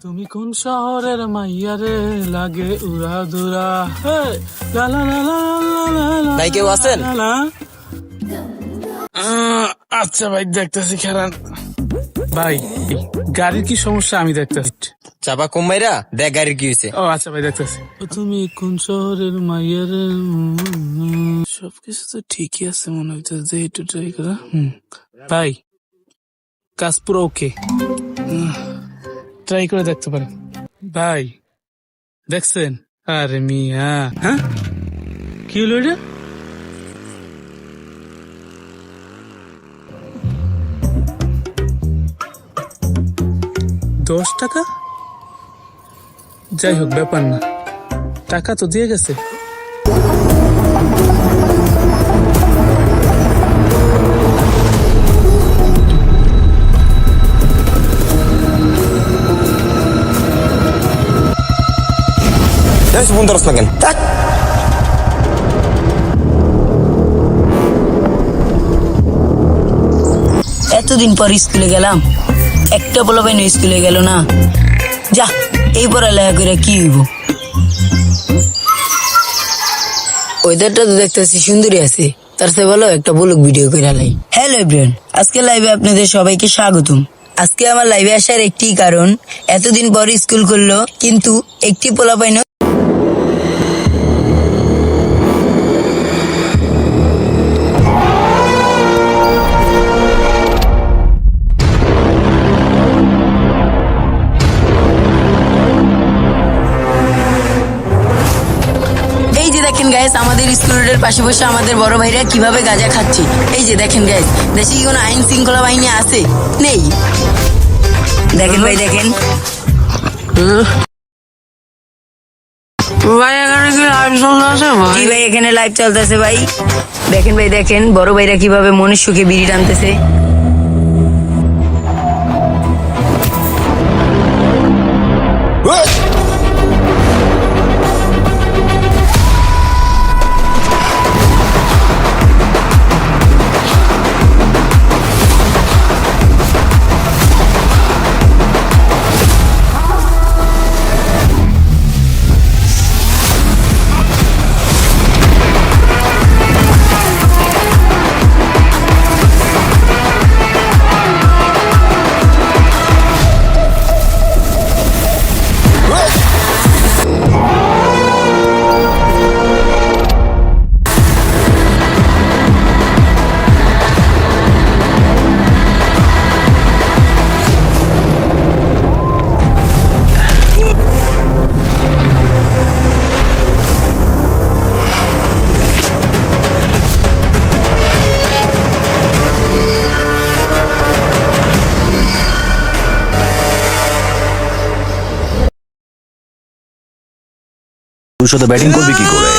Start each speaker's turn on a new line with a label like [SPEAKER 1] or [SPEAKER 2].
[SPEAKER 1] তুমি কোন শহরের মাইয়া রে লাগে উড়া দুরা?
[SPEAKER 2] ভাই কেউ আছেন?
[SPEAKER 1] আচ্ছা ভাই দেখতেছি, খেলান ভাই গাড়ির কি সমস্যা আমি দেখতেছি।
[SPEAKER 2] চাপা কমাইরা দেখ গাড়ির কি হয়েছে।
[SPEAKER 1] ও আচ্ছা ভাই দেখতেছি। তুমি কোন শহরের মাইয়া রে? সবকিছু তো ঠিকই আছে মনে হচ্ছে, একটু ট্রাই করা। ভাই কাজ পুরো ওকে, ট্রাই করে দেখতে পারেন ভাই। দেখছেন? আরে মিয়া, হ্যাঁ কি হলো এটা? $10? যাই হোক ব্যাপার না, টাকা তো দিয়ে গেছে।
[SPEAKER 2] ফোন ধরস না কেন?
[SPEAKER 3] এতদিন পর স্কুলে গেলাম, একটা পোলাপাইন স্কুলে গেল না। যা, এই পড়ালেখা করে কি হইব? ওয়েদারটা তো দেখতেছি সুন্দরী আছে, তার চেয়ে ভালো একটা ব্লগ ভিডিও করে লাই। হ্যালো এভরিওয়ান, আজকে লাইভে আপনাদের সবাইকে স্বাগতম। আজকে আমার লাইভে আসার একটি কারণ, এতদিন পর স্কুল করলো কিন্তু একটি পোলাপাইন দেখেন গাইস, আমাদের স্কুলের পাশে বসে আমাদের বড় ভাইরা কিভাবে গাঁজা খাচ্ছে। এই যে দেখেন গাইস, দেশে কি কোনো আইন শৃঙ্খলা বাহিনী আছে? নেই। দেখেন ভাই, দেখেন ভাই এখানে লাইভ চলতেছে ভাই। দেখেন ভাই, দেখেন বড় ভাইরা কিভাবে মনের সুখে বিড়ি টানতেছে।
[SPEAKER 4] তুই সাথে ব্যাটিং করবি কি করে?